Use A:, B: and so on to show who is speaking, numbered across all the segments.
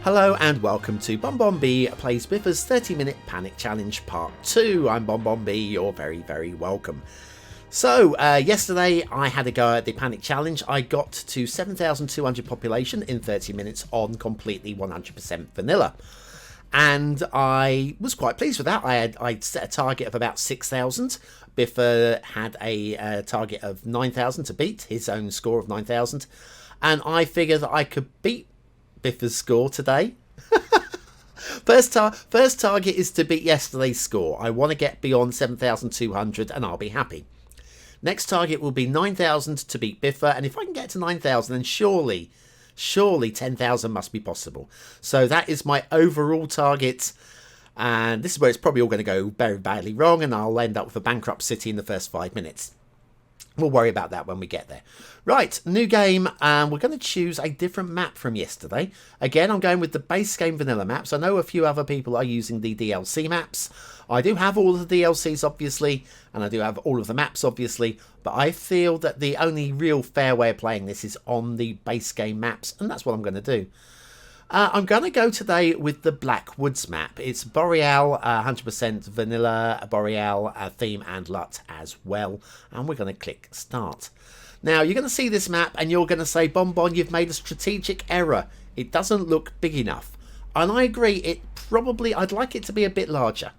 A: Hello and welcome to BonBonB Plays Biffa's 30-Minute Panic Challenge Part 2. I'm BonBonB, you're very, very welcome. So, yesterday I had a go at the Panic Challenge. I got to 7,200 population in 30 minutes on completely 100% vanilla. And I was quite pleased with that. I'd set a target of about 6,000. Biffa had a target of 9,000 to beat, his own score of 9,000. And I figured that I could beat Biffa's score today. First target is to beat yesterday's score. I want to get beyond 7,200 and I'll be happy. Next target will be 9,000 to beat Biffa, and if I can get to 9,000, then surely 10,000 must be possible. So that is my overall target, and this is where it's probably all going to go very badly wrong, and I'll end up with a bankrupt city in the first 5 minutes. We'll worry about that when we get there. Right, new game, and we're going to choose a different map from yesterday. Again, I'm going with the base game vanilla maps. I know a few other people are using the DLC maps. I do have all of the DLCs, obviously, and I do have all of the maps, obviously, but I feel that the only real fair way of playing this is on the base game maps, and that's what I'm going to do. I'm going to go today with the Black Woods map. It's Boreal, 100% vanilla, Boreal theme and LUT as well. And we're going to click Start. Now, you're going to see this map and you're going to say, BonBon, you've made a strategic error. It doesn't look big enough. And I agree, I'd like it to be a bit larger.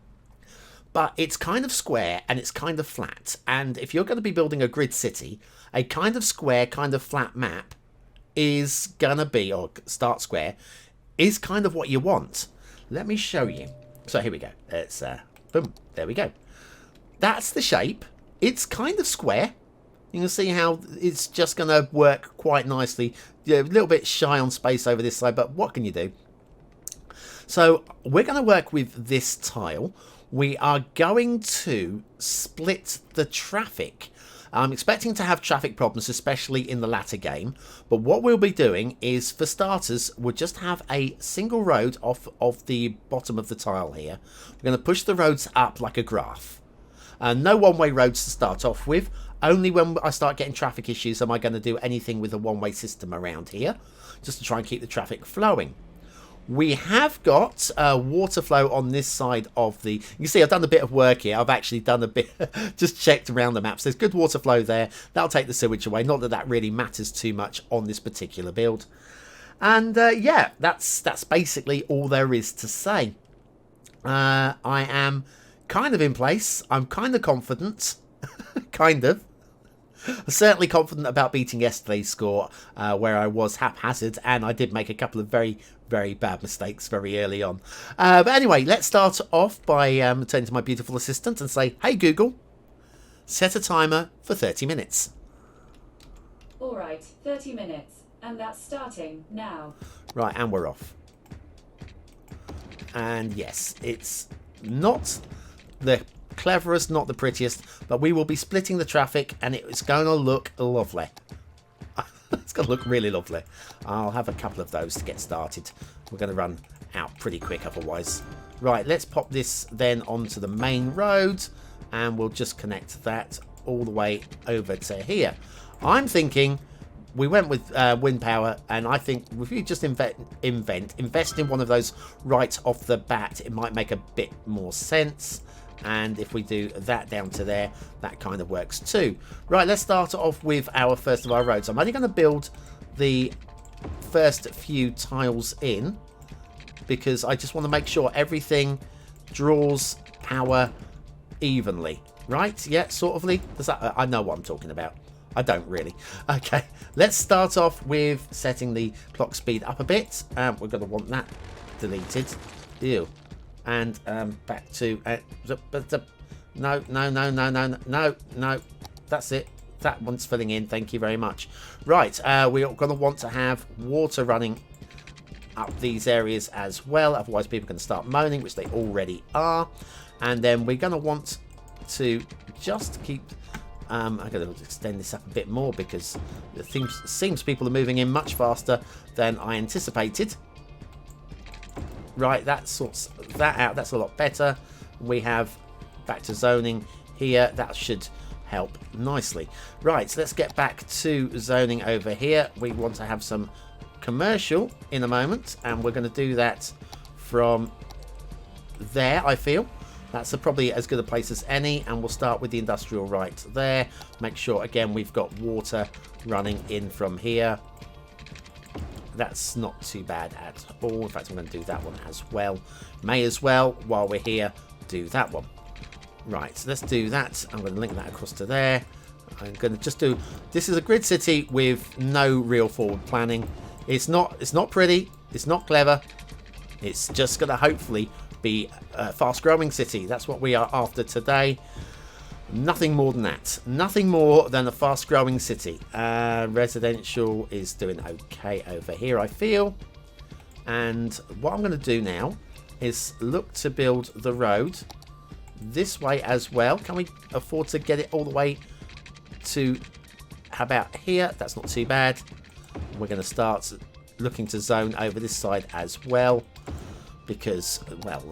A: But it's kind of square and it's kind of flat. And if you're going to be building a grid city, a kind of square, kind of flat map is gonna be, or start square, is kind of what you want. Let me show you. So here we go. It's boom, there we go. That's the shape. It's kind of square. You can see how it's just gonna work quite nicely. Yeah, a little bit shy on space over this side, but what can you do? So we're gonna work with this tile. We are going to split the traffic. I'm expecting to have traffic problems, especially in the latter game. But what we'll be doing is, for starters, we'll just have a single road off of the bottom of the tile here. We're going to push the roads up like a graph. No one-way roads to start off with. Only when I start getting traffic issues am I going to do anything with a one-way system around here, just to try and keep the traffic flowing. We have got water flow on this side of the... You can see I've done a bit of work here. I've actually done a bit... just checked around the maps. There's good water flow there. That'll take the sewage away. Not that that really matters too much on this particular build. And yeah, that's basically all there is to say. I am kind of in place. I'm kind of confident. Kind of. I'm certainly confident about beating yesterday's score, where I was haphazard, and I did make a couple of very, very bad mistakes very early on. But anyway, let's start off by turning to my beautiful assistant and say, hey Google, set a timer for 30 minutes.
B: Alright, 30 minutes, and that's starting now.
A: Right, and we're off. And yes, it's not the cleverest, not the prettiest, but we will be splitting the traffic and it's going to look lovely. It's going to look really lovely. I'll have a couple of those to get started. We're going to run out pretty quick otherwise. Right, let's pop this then onto the main road and we'll just connect that all the way over to here. I'm thinking we went with wind power, and I think if you just invest in one of those right off the bat, it might make a bit more sense. And if we do that down to there, that kind of works too. Right, let's start off with our first of our roads. I'm only going to build the first few tiles in because I just want to make sure everything draws power evenly. Right? Yeah, sort ofly. Does that, I know what I'm talking about. I don't really. Okay, let's start off with setting the clock speed up a bit. We're going to want that deleted. Ew. And back to no, that's it. That one's filling in. Thank you very much. Right, we're going to want to have water running up these areas as well, otherwise people are going to start moaning, which they already are. And then we're going to want to just keep I'm going to extend this up a bit more because it seems people are moving in much faster than I anticipated. Right, that sorts that out. That's a lot better. We have back to zoning here. That should help nicely. Right, so let's get back to zoning over here. We want to have some commercial in a moment, and we're going to do that from there, I feel. That's probably as good a place as any, and we'll start with the industrial right there. Make sure, again, we've got water running in from here. That's not too bad at all. In fact, I'm going to do that one as well. May as well, while we're here, do that one. Right, so let's do that. I'm going to link that across to there. I'm going to just do... This is a grid city with no real forward planning. It's not pretty. It's not clever. It's just going to hopefully be a fast-growing city. That's what we are after today. Nothing more than that. Nothing more than a fast-growing city. Residential is doing okay over here, I feel. And what I'm going to do now is look to build the road this way as well. Can we afford to get it all the way to... How about here? That's not too bad. We're going to start looking to zone over this side as well. Because, well,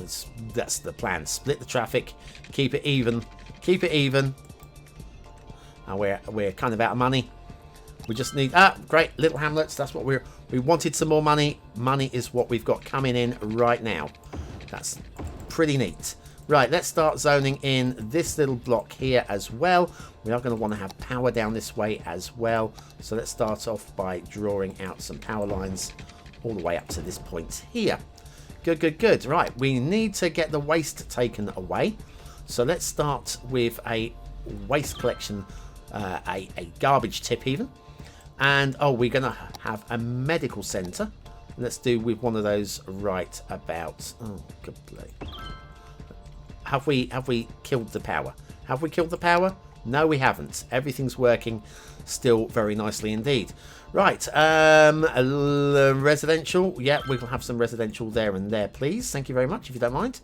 A: that's the plan. Split the traffic. Keep it even. Keep it even. And we're kind of out of money. We just need... great. Little hamlets. That's what we wanted, some more money. Money is what we've got coming in right now. That's pretty neat. Right, let's start zoning in this little block here as well. We are going to want to have power down this way as well. So let's start off by drawing out some power lines all the way up to this point here. Good, good, good. Right, we need to get the waste taken away. So let's start with a waste collection, a garbage tip even. And, oh, we're going to have a medical centre. Let's do with one of those right about... Oh, good play. Have we killed the power? Have we killed the power? No, we haven't. Everything's working still very nicely indeed. Right, residential. Yeah, we will have some residential there and there, please. Thank you very much, if you don't mind.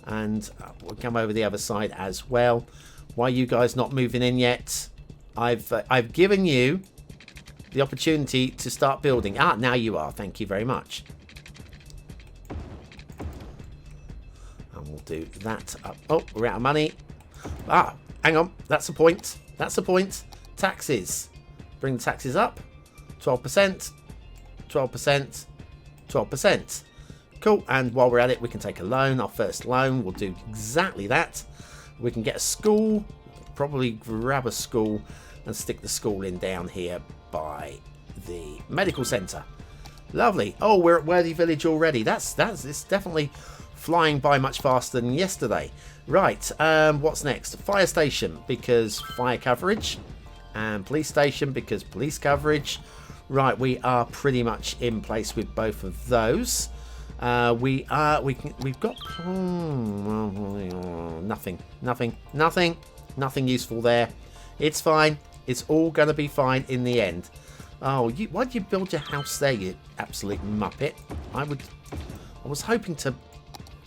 A: And we'll come over the other side as well. Why are you guys not moving in yet? I've given you the opportunity to start building. Now you are. Thank you very much. And we'll do that up. Oh, we're out of money. Hang on. That's the point. That's the point. Taxes. Bring the taxes up. 12%. 12%. 12%. Cool. And while we're at it, we can take a loan. Our first loan. We'll do exactly that. We can get a school. Probably grab a school and stick the school in down here by the medical centre. Lovely. Oh, we're at Worthy Village already. It's definitely flying by much faster than yesterday. Right, what's next? Fire station, because fire coverage, and police station, because police coverage. Right, we are pretty much in place with both of those. We've got nothing useful there. It's fine. It's all going to be fine in the end. Oh, why'd you build your house there, you absolute muppet? I was hoping to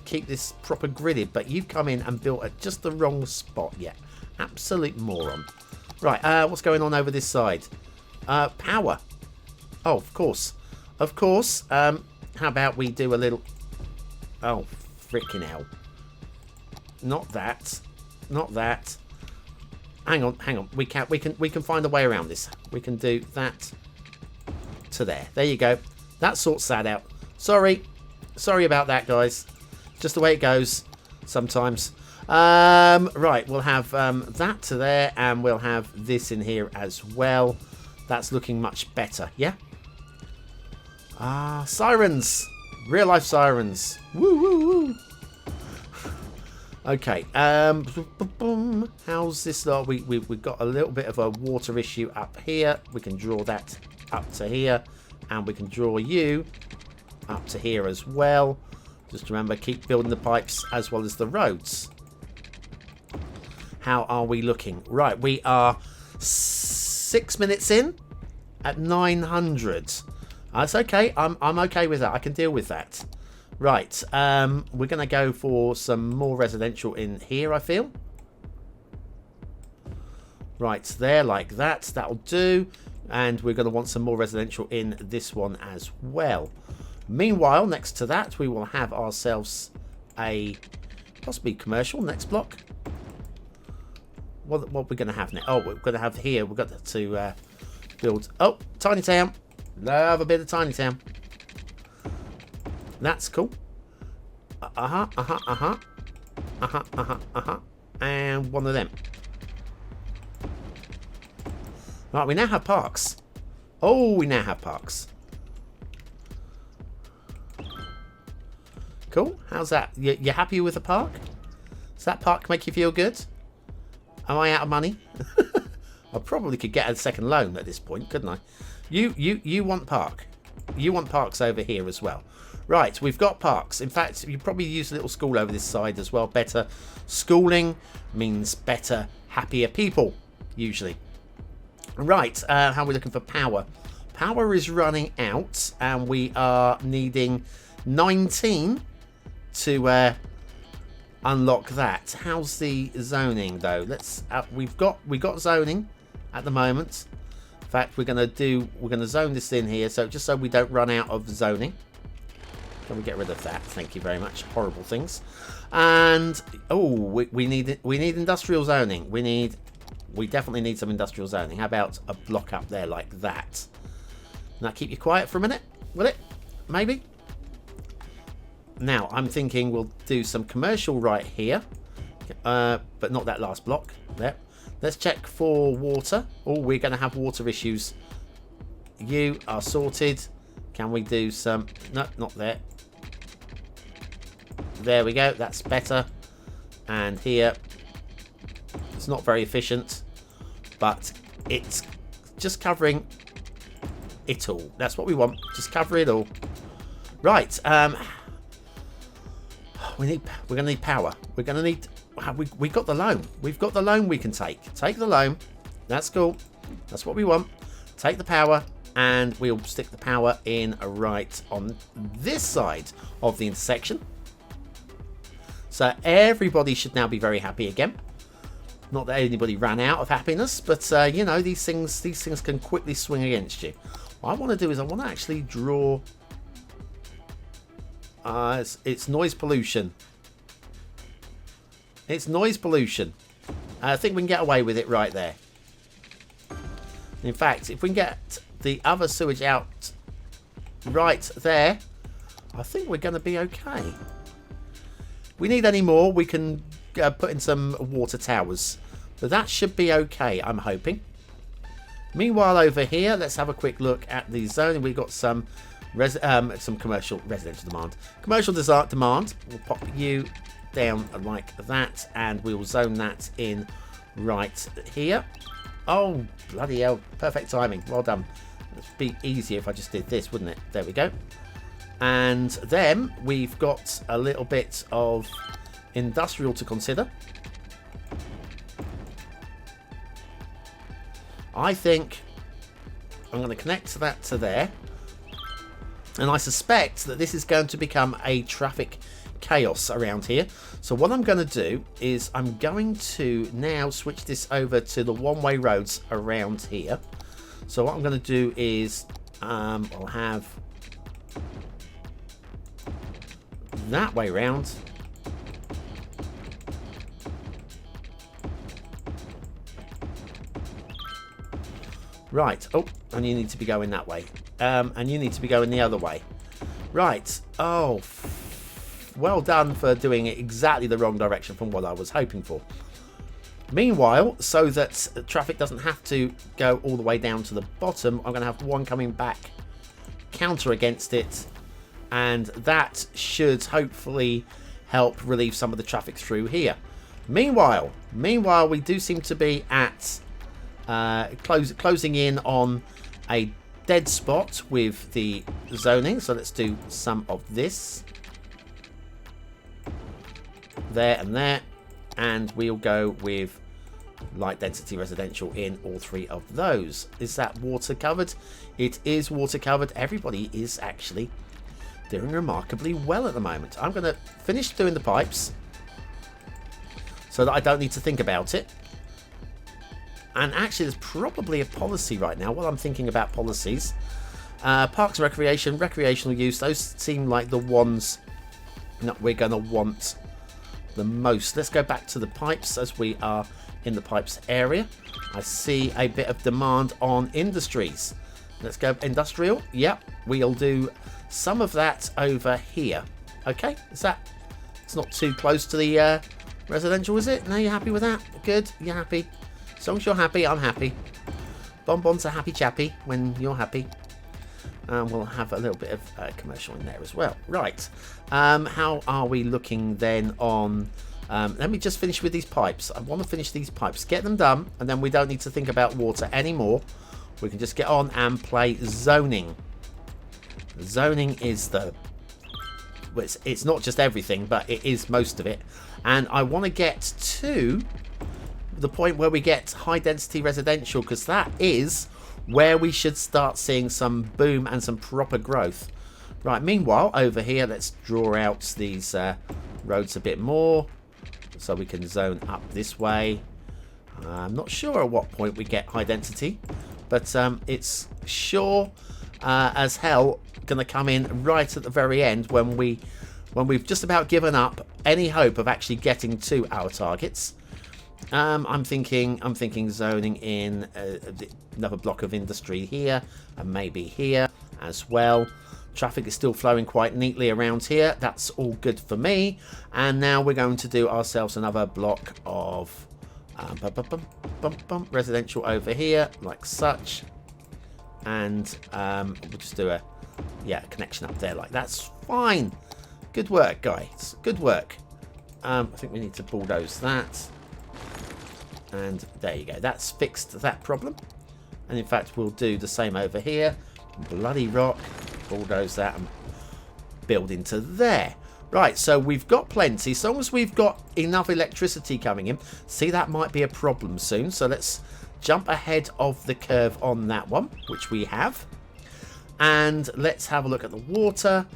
A: keep this proper gridded, but you've come in and built at just the wrong spot. Yeah, absolute moron. Right, what's going on over this side? Power. Oh, of course. Of course. How about we do a little... Oh, freaking hell. Not that. Not that. Hang on. We can find a way around this. We can do that to there. There you go. That sorts that out. Sorry about that, guys. Just the way it goes sometimes. Right, we'll have that to there, and we'll have this in here as well. That's looking much better. Yeah. Sirens. Real life sirens. Woo woo woo. Okay, how's this? We've got a little bit of a water issue up here. We can draw that up to here, and we can draw you up to here as well. Just remember, keep building the pipes as well as the roads. How are we looking? Right, we are 6 minutes in at 900. That's okay. I'm okay with that. I can deal with that. Right, we're going to go for some more residential in here, I feel. Right, there, like that. That'll do. And we're going to want some more residential in this one as well. Meanwhile, next to that, we will have ourselves a possibly commercial next block. What we're going to have now? Oh, we're going to have here. We've got to build... Oh, tiny town. Love a bit of Tiny Town. That's cool. And one of them. Right, we now have parks. Oh, we now have parks. Cool. How's that? You happy with the park? Does that park make you feel good? Am I out of money? I probably could get a second loan at this point, couldn't I? You want park. You want parks over here as well. Right, we've got parks. In fact, you probably use a little school over this side as well. Better schooling means better, happier people, usually. Right, how are we looking for power? Power is running out, and we are needing 19 to unlock that. How's the zoning though? Let's. We got zoning at the moment. In fact, we're gonna zone this in here, so just so we don't run out of zoning. Can we get rid of that? Thank you very much. Horrible things. And oh, we need industrial zoning. We definitely need some industrial zoning. How about a block up there like that? Now keep you quiet for a minute, will it? Maybe. Now I'm thinking we'll do some commercial right here, but not that last block. There. Let's check for water. Oh, we're going to have water issues. You are sorted. Can we do some? No, not there. There we go. That's better. And here, it's not very efficient, but it's just covering it all. That's what we want. Just cover it all. Right. We're gonna need power. We're gonna need. We got the loan. We've got the loan we can take. Take the loan. That's cool. That's what we want. Take the power, and we'll stick the power in right on this side of the intersection. So everybody should now be very happy again. Not that anybody ran out of happiness, but you know, these things can quickly swing against you. What I want to do is I want to actually draw. It's noise pollution. It's noise pollution. I think we can get away with it right there. In fact, if we can get the other sewage out right there, I think we're going to be okay. If we need any more, we can put in some water towers. But that should be okay, I'm hoping. Meanwhile, over here, let's have a quick look at the zoning. We've got some commercial residential demand. Commercial demand. We'll pop you down like that, and we'll zone that in right here. Oh, bloody hell. Perfect timing. Well done. It'd be easier if I just did this, wouldn't it? There we go. And then we've got a little bit of industrial to consider. I think I'm going to connect that to there. And I suspect that this is going to become a traffic chaos around here. So what I'm going to do is I'm going to now switch this over to the one-way roads around here. So what I'm going to do is I'll have that way round. Right. Oh, and you need to be going that way. And you need to be going the other way. Right. Oh, well done for doing it exactly the wrong direction from what I was hoping for. Meanwhile, so that traffic doesn't have to go all the way down to the bottom, I'm going to have one coming back counter against it. And that should hopefully help relieve some of the traffic through here. Meanwhile, we do seem to be at closing in on a dead spot with the zoning. So let's do some of this. There and there. And we'll go with light density residential in all three of those. Is that water covered? It is water covered. Everybody is actually doing remarkably well at the moment. I'm going to finish doing the pipes so that I don't need to think about it. And actually, there's probably a policy right now. While I'm thinking about policies, parks and recreation, recreational use, those seem like the ones that we're going to want the most. Let's go back to the pipes as we are in the pipes area. I see a bit of demand on industries. Let's go industrial. Yep, we'll do some of that over here. Okay, is that... It's not too close to the residential, is it? No, you're happy with that? Good, you're happy. As long as you're happy, I'm happy. Bonbon's a happy chappy when you're happy. And we'll have a little bit of commercial in there as well. Right, how are we looking then on... let me just finish with these pipes. I want to finish these pipes, get them done, and then we don't need to think about water anymore. We can just get on and play zoning. Zoning is the... It's not just everything, but it is most of it. And I want to get to the point where we get high density residential, because that is where we should start seeing some boom and some proper growth. Right, meanwhile, over here, let's draw out these roads a bit more so we can zone up this way. I'm not sure at what point we get high density, but it's sure as hell going to come in right at the very end when we've just about given up any hope of actually getting to our targets. I'm thinking zoning in another block of industry here and maybe here as well. Traffic is still flowing quite neatly around here. That's all good for me. And now we're going to do ourselves another block of residential over here, like such. And we'll just do a connection up there, like that's fine. Good work, guys. Good work. I think we need to bulldoze that. And there you go. That's fixed that problem. And in fact, we'll do the same over here. Bloody rock. Bulldoze that and build into there. Right, so we've got plenty. As long as we've got enough electricity coming in. See, that might be a problem soon. So let's jump ahead of the curve on that one, which we have. And let's have a look at the water.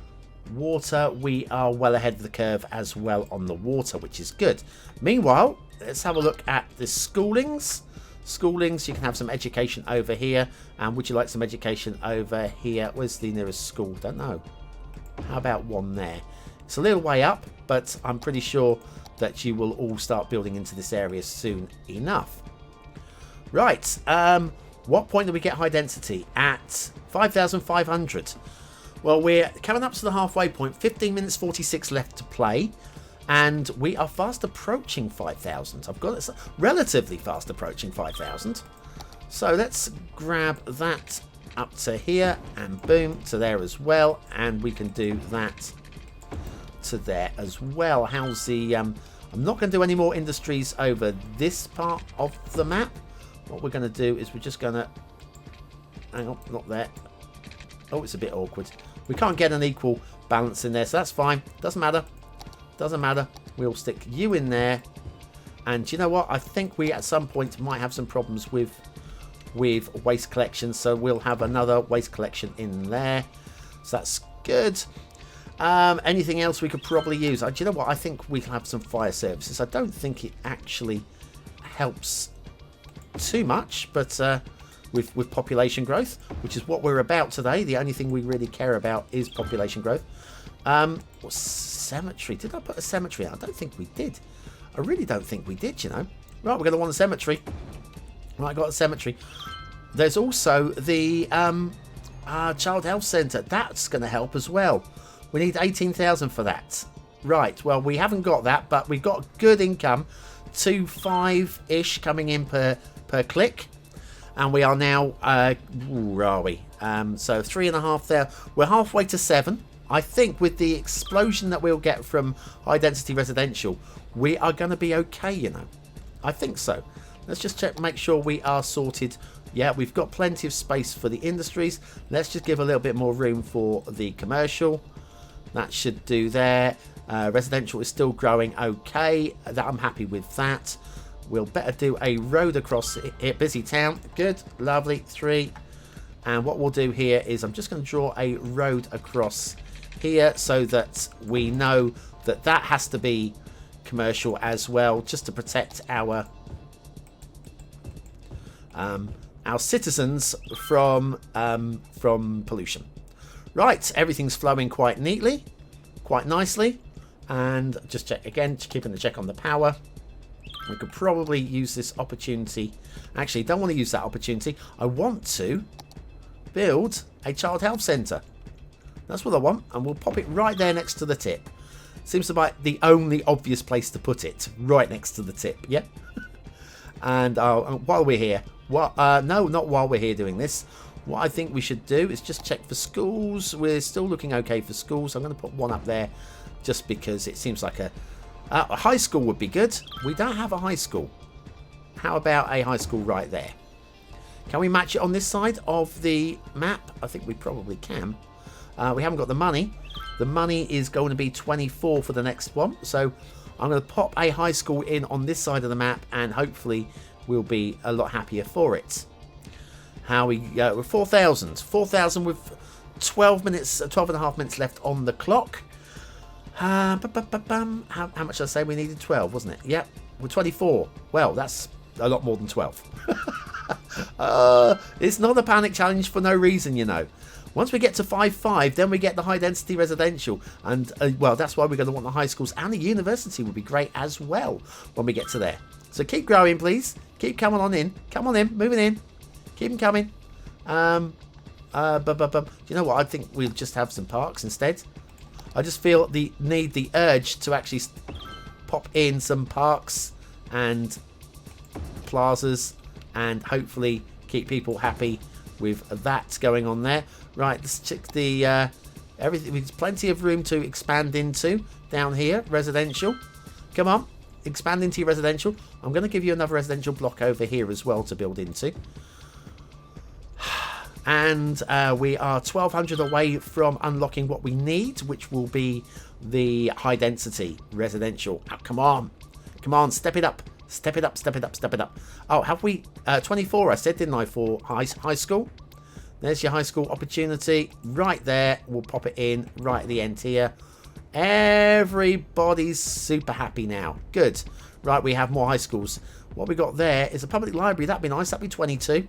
A: Water, we are well ahead of the curve as well on the water, which is good. Meanwhile, let's have a look at the schoolings. Schoolings, you can have some education over here. And would you like some education over here? Where's the nearest school? Don't know. How about one there? It's a little way up, but I'm pretty sure that you will all start building into this area soon enough. Right, what point do we get high density? At 5,500. Well, we're coming up to the halfway point. 15 minutes 46 left to play. And we are fast approaching 5,000. I've got it relatively fast approaching 5,000. So let's grab that up to here. And boom, to there as well. And we can do that to there as well. How's the... I'm not going to do any more industries over this part of the map. What we're going to do is we're just going to... Hang on, not there. Oh, it's a bit awkward. We can't get an equal balance in there, so that's fine. Doesn't matter. Doesn't matter. We'll stick you in there. And you know what? I think we at some point might have some problems with waste collection. So we'll have another waste collection in there. So that's good. Anything else we could probably use? Do you know what? I think we can have some fire services. I don't think it actually helps too much, but with population growth, which is what we're about today. The only thing we really care about is population growth. Cemetery. Did I put a cemetery out? I don't think we did. I really don't think we did, you know. Right, we're going to want a cemetery. Right, got a cemetery. There's also the child health centre. That's going to help as well. We need 18,000 for that. Right, well, we haven't got that, but we've got good income. 2.5-ish coming in per click. And we are now, where are we? So 3.5 there. We're halfway to 7. I think with the explosion that we'll get from high density residential, we are going to be okay, you know. I think so. Let's just check, make sure we are sorted. Yeah, we've got plenty of space for the industries. Let's just give a little bit more room for the commercial. That should do there. Residential is still growing okay. I'm happy with that. We'll better do a road across it. Busy town. Good. Lovely. 3. And what we'll do here is I'm just going to draw a road across here so that we know that that has to be commercial as well, just to protect our citizens from pollution. Right. Everything's flowing quite neatly, quite nicely. And just check again, keeping the check on the power. We could probably use this opportunity. Actually, don't want to use that opportunity. I want to build a child health centre. That's what I want, and we'll pop it right there next to the tip. Seems to be the only obvious place to put it, right next to the tip, yeah? And while we're here, no, not while we're here doing this, what I think we should do is just check for schools. We're still looking okay for schools. I'm going to put one up there just because it seems like a high school would be good. We don't have a high school. How about a high school right there? Can we match it on this side of the map? I think we probably can. We haven't got the money. The money is going to be 24 for the next one. So I'm going to pop a high school in on this side of the map, and hopefully we'll be a lot happier for it. How we go? We're 4,000. 4,000 with 12 and a half minutes left on the clock. How much did I say we needed? 12, wasn't it? Yep, we're 24. Well, that's a lot more than 12. It's not a panic challenge for no reason, you know. Once we get to 5.5, then we get the high density residential. And, well, that's why we're going to want the high schools. And the university would be great as well when we get to there. So keep growing, please. Keep coming on in. Come on in. Moving in. Keep them coming. Do you know what? I think we'll just have some parks instead. I just feel the urge to actually pop in some parks and plazas and hopefully keep people happy with that going on there. Right, let's check the everything. There's plenty of room to expand into down here. Residential. Come on, expand into your residential. I'm going to give you another residential block over here as well to build into. And we are 1,200 away from unlocking what we need, which will be the high density residential. Oh, come on. Come on, step it up. Step it up, step it up, step it up. Oh, have we... 24, I said, didn't I, for high school? There's your high school opportunity. Right there. We'll pop it in right at the end here. Everybody's super happy now. Good. Right, we have more high schools. What we got there is a public library. That'd be nice. That'd be 22.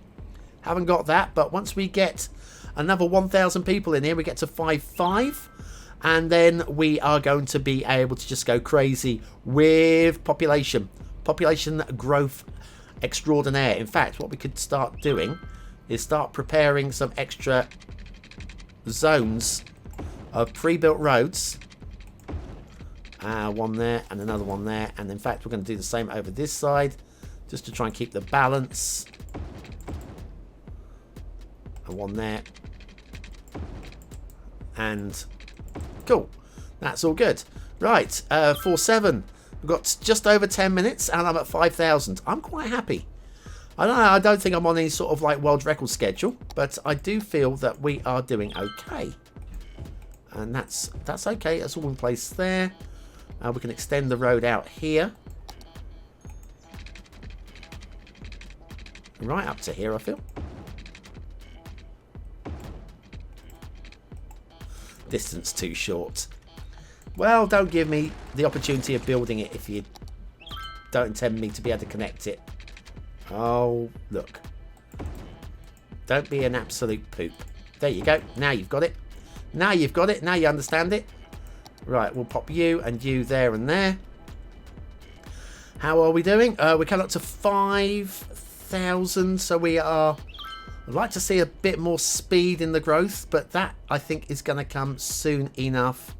A: Haven't got that, but once we get another 1,000 people in here, we get to 5.5. And then we are going to be able to just go crazy with population. Population growth extraordinaire. In fact, what we could start doing is start preparing some extra zones of pre-built roads. One there and another one there. And in fact, we're going to do the same over this side just to try and keep the balance. And one there. And cool. That's all good. Right, 4-7. We've got just over 10 minutes and I'm at 5,000. I'm quite happy. I don't know, I don't think I'm on any sort of like world record schedule, but I do feel that we are doing okay. And that's okay. That's all in place there. We can extend the road out here. Right up to here, I feel. Distance too short. Well, don't give me the opportunity of building it if you don't intend me to be able to connect it. Oh, look. Don't be an absolute poop. There you go. Now you've got it. Now you've got it. Now you understand it. Right, we'll pop you and you there and there. How are we doing? We're coming up to 5,000. So we are... I'd like to see a bit more speed in the growth, but that, I think, is going to come soon enough.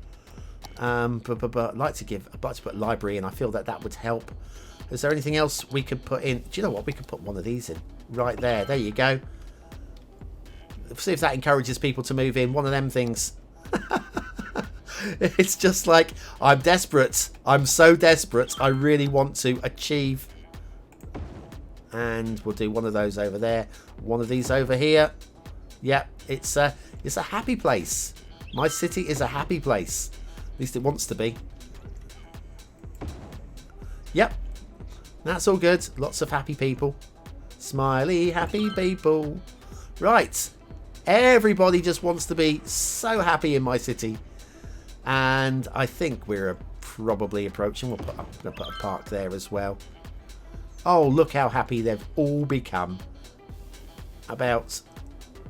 A: But I'd like to put library in. I feel that would help. Is there anything else we could put in? Do you know what? We could put one of these in. Right there. There you go. See if that encourages people to move in. One of them things. It's just like, I'm desperate. I'm so desperate. I really want to achieve. And we'll do one of those over there. One of these over here. Yep. It's a happy place. My city is a happy place. At least it wants to be. Yep. That's all good. Lots of happy people. Smiley, happy people. Right. Everybody just wants to be so happy in my city. And I think we're probably approaching. I'm going to put a park there as well. Oh, look how happy they've all become. About...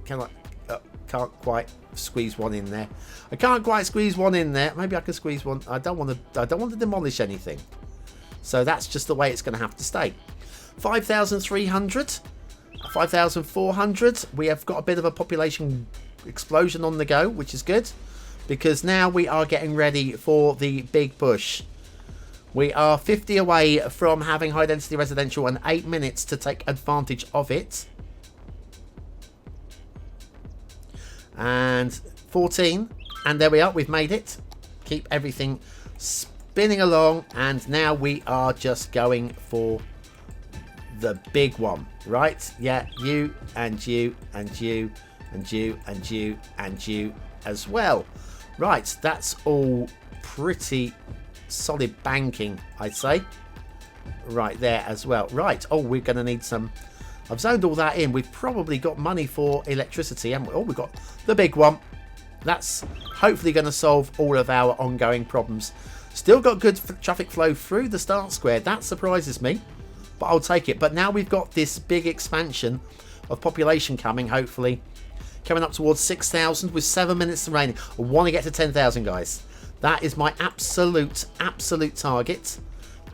A: can't quite squeeze one in there. I can't quite squeeze one in there. Maybe I can squeeze one. I don't want to demolish anything. So that's just the way it's going to have to stay. 5,300. 5,400. We have got a bit of a population explosion on the go, which is good, because now we are getting ready for the big push. We are 50 away from having high density residential and 8 minutes to take advantage of it. And 14. And there we are. We've made it. Keep everything spinning along. And now we are just going for the big one. Right? Yeah. You and you and you and you and you and you as well. Right. That's all pretty solid banking, I'd say. Right there as well. Right. Oh, we're going to need some. I've zoned all that in. We've probably got money for electricity, haven't we? Oh, we've got the big one. That's hopefully going to solve all of our ongoing problems. Still got good traffic flow through the start square. That surprises me, but I'll take it. But now we've got this big expansion of population coming, hopefully. Coming up towards 6,000 with 7 minutes remaining. I want to get to 10,000, guys. That is my absolute target.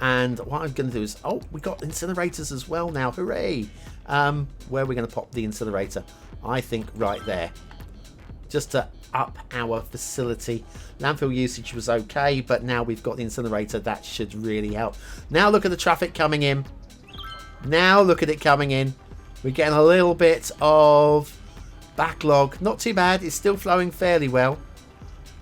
A: And what I'm going to do is... Oh, we got incinerators as well now. Hooray! Where are we going to pop the incinerator? I think right there. Just to up our facility. Landfill usage was okay, but now we've got the incinerator. That should really help. Now look at the traffic coming in. Now look at it coming in. We're getting a little bit of backlog. Not too bad. It's still flowing fairly well.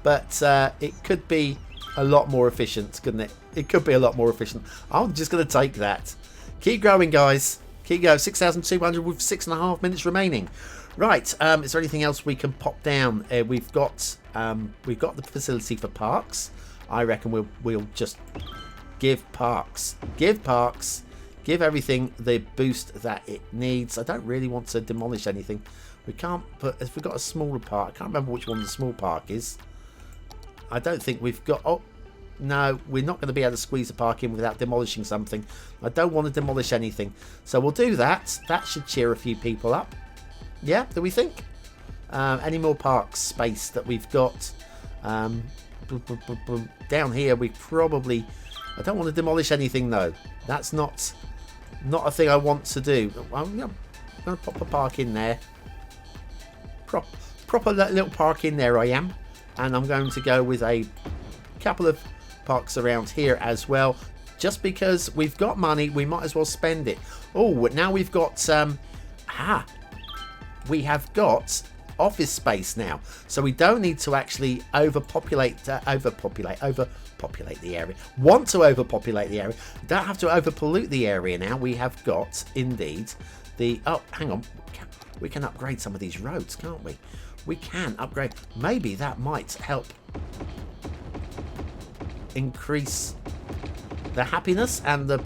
A: But it could be a lot more efficient, couldn't it? It could be a lot more efficient. I'm just going to take that. Keep growing, guys. Keep going. 6,200 with 6.5 minutes remaining. Right. Is there anything else we can pop down? We've got the facility for parks. I reckon we'll just give parks. Give everything the boost that it needs. I don't really want to demolish anything. We can't put. If we've got a smaller park, I can't remember which one the small park is. I don't think we've got... Oh, no, we're not going to be able to squeeze the park in without demolishing something. I don't want to demolish anything. So we'll do that. That should cheer a few people up. Yeah, do we think? Any more park space that we've got? Down here, we probably... I don't want to demolish anything, though. That's not a thing I want to do. I'm going to pop a park in there. Proper little park in there, I am. And I'm going to go with a couple of parks around here as well. Just because we've got money, we might as well spend it. Oh, now we've got... we have got office space now. So we don't need to actually overpopulate the area. Want to overpopulate the area. Don't have to overpollute the area now. We have got, indeed, the... Oh, hang on. We can upgrade some of these roads, can't we? We can upgrade. Maybe that might help increase the happiness, and the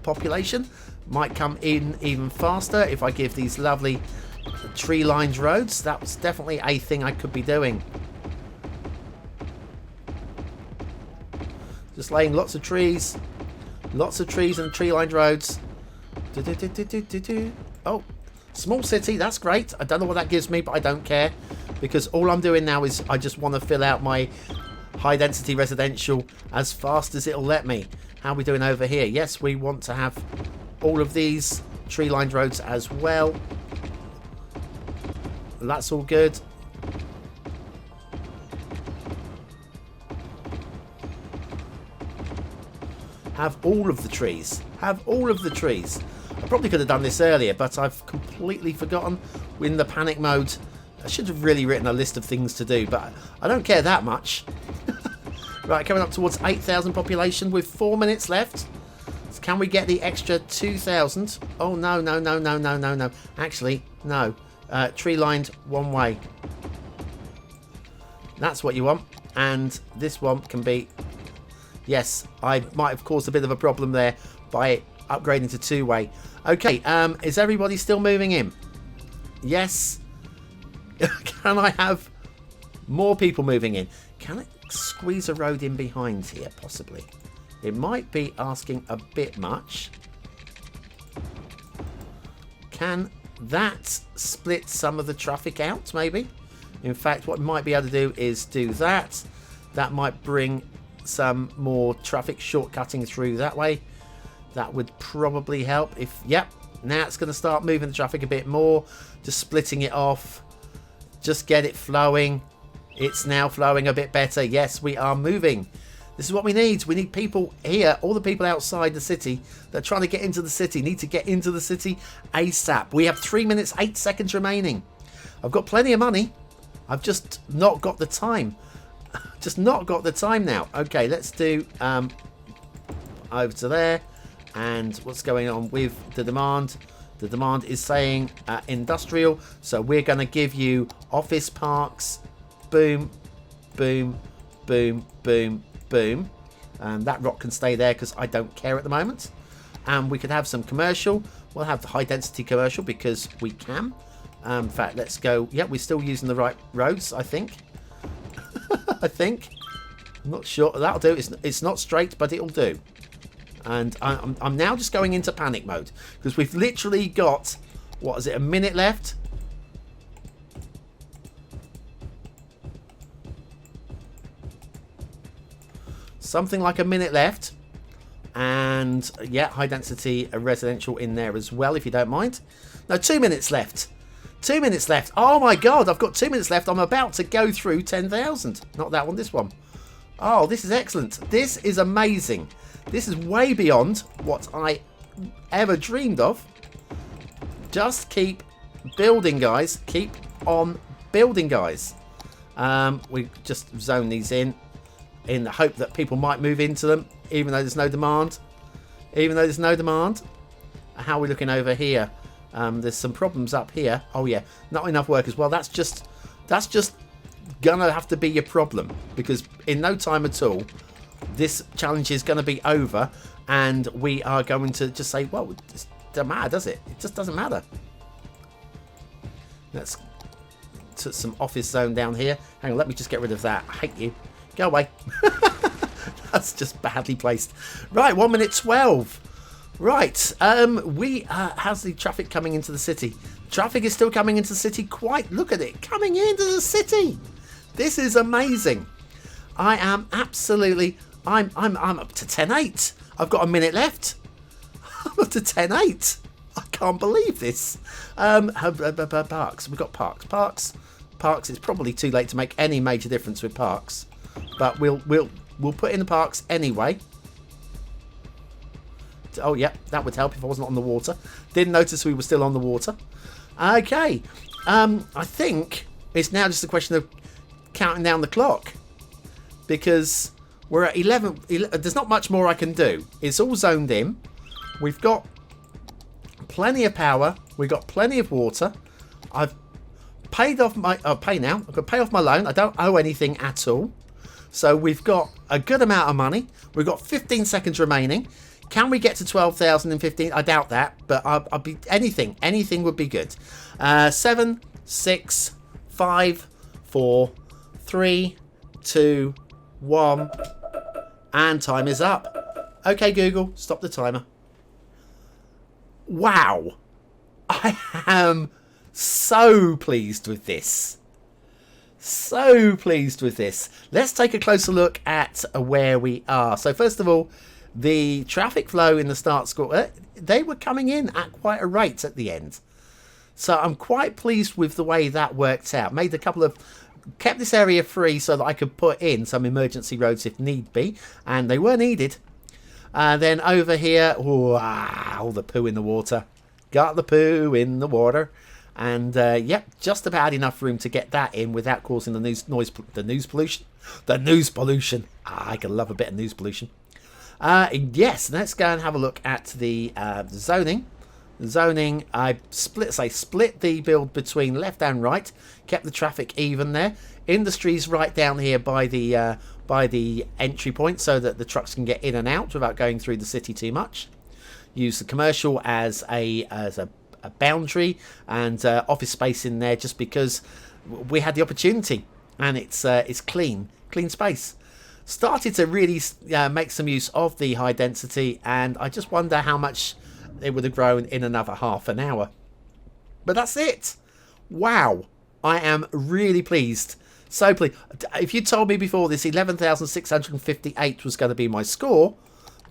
A: population might come in even faster if I give these lovely tree-lined roads. That's definitely a thing I could be doing. Just laying lots of trees and tree-lined roads. Oh. Small city, that's great. I don't know what that gives me, but I don't care. Because all I'm doing now is I just want to fill out my high density residential as fast as it'll let me. How are we doing over here? Yes, we want to have all of these tree-lined roads as well. That's all good. Have all of the trees. Have all of the trees. I probably could have done this earlier, but I've completely forgotten. In the panic mode, I should have really written a list of things to do, but I don't care that much. Right, coming up towards 8,000 population with 4 minutes left. So can we get the extra 2,000? Oh, no. Actually, no. Tree-lined one way. That's what you want. And this one can be... Yes, I might have caused a bit of a problem there by upgrading to two-way. Okay, is everybody still moving in? Yes. Can I have more people moving in? Can I squeeze a road in behind here, possibly? It might be asking a bit much. Can that split some of the traffic out, maybe? In fact, what we might be able to do is do that. That might bring some more traffic shortcutting through that way. That would probably help if... Yep, Now it's going to start moving the traffic a bit more. Just splitting it off. Just get it flowing. It's now flowing a bit better. Yes, we are moving. This is what we need. We need people here. All the people outside the city that are trying to get into the city need to get into the city ASAP. We have 3 minutes, 8 seconds remaining. I've got plenty of money. I've just not got the time. Just not got the time now. Okay, let's do over to there. And what's going on with the demand? The demand is saying industrial. So we're going to give you office parks. Boom, boom, boom, boom, boom. That rock can stay there because I don't care at the moment. And we could have some commercial. We'll have the high density commercial because we can. In fact, let's go. Yeah, we're still using the right roads, I think. I think. I'm not sure. That'll do. It's not straight, but it'll do. And I'm now just going into panic mode because we've literally got, what is it, a minute left? Something like a minute left. And yeah, high density residential in there as well, if you don't mind. No, 2 minutes left. 2 minutes left. Oh my god, I've got 2 minutes left. I'm about to go through 10,000. Not that one, this one. Oh, this is excellent. This is amazing. This is way beyond what I ever dreamed of. Just keep building, guys. Keep on building, guys. We just zone these in the hope that people might move into them, even though there's no demand. Even though there's no demand. How are we looking over here? There's some problems up here. Oh yeah, not enough workers. Well, that's just gonna have to be your problem, because in no time at all this challenge is going to be over and we are going to just say, well, it doesn't matter, does it? It just doesn't matter. Let's put some office zone down here. Hang on, let me just get rid of that. I hate you. Go away. That's just badly placed. Right, 1 minute 12. Right, how's the traffic coming into the city? Traffic is still coming into the city. Quite, look at it, coming into the city. This is amazing. I am absolutely, I'm up to 10.8. I've got a minute left. I'm up to 10.8. I can't believe this. Parks, we've got parks. Parks, it's probably too late to make any major difference with parks, but we'll put in the parks anyway. Oh yeah, that would help if I wasn't on the water. Didn't notice we were still on the water. Okay, I think it's now just a question of counting down the clock, because we're at 11. There's not much more I can do. It's all zoned in. We've got plenty of power. We've got plenty of water. I've paid off my pay now. I've got to pay off my loan. I don't owe anything at all. So we've got a good amount of money. We've got 15 seconds remaining. Can we get to 12,000 in 15? I doubt that, but I'll be anything. Anything would be good. 7, 6, 5, 4, 3, 2, 1, and time is up. Okay, Google, stop the timer. Wow, I am so pleased with this. So pleased with this. Let's take a closer look at where we are. So first of all, the traffic flow in the start score, they were coming in at quite a rate at the end. So I'm quite pleased with the way that worked out. Made a couple of, kept this area free so that I could put in some emergency roads if need be, and they were needed. Then over here, wow, the poo in the water. Got the poo in the water. And yep, just about enough room to get that in without causing the news pollution. I can love a bit of news pollution. Yes, let's go and have a look at the zoning. Zoning, I split the build between left and right, kept the traffic even there. Industries right down here by the entry point so that the trucks can get in and out without going through the city too much. Use the commercial as a boundary, and office space in there just because we had the opportunity, and it's clean space. Started to really make some use of the high density, and I just wonder how much it would have grown in another half an hour. But that's it. Wow, I am really pleased. So pleased. If you told me before this 11,658 was going to be my score,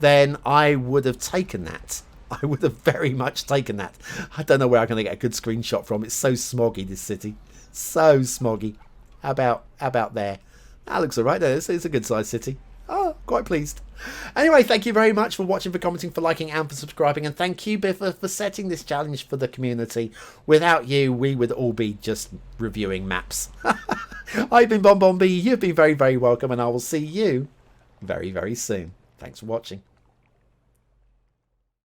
A: then I would have taken that. I would have very much taken that. I don't know where I'm going to get a good screenshot from. It's so smoggy, this city. So smoggy. How about there? That looks alright there. It's a good sized city. Oh, quite pleased. Anyway, thank you very much for watching, for commenting, for liking, and for subscribing. And thank you, Biffa, for setting this challenge for the community. Without you, we would all be just reviewing maps. I've been BonBonB. You've been very, very welcome. And I will see you very, very soon. Thanks for watching.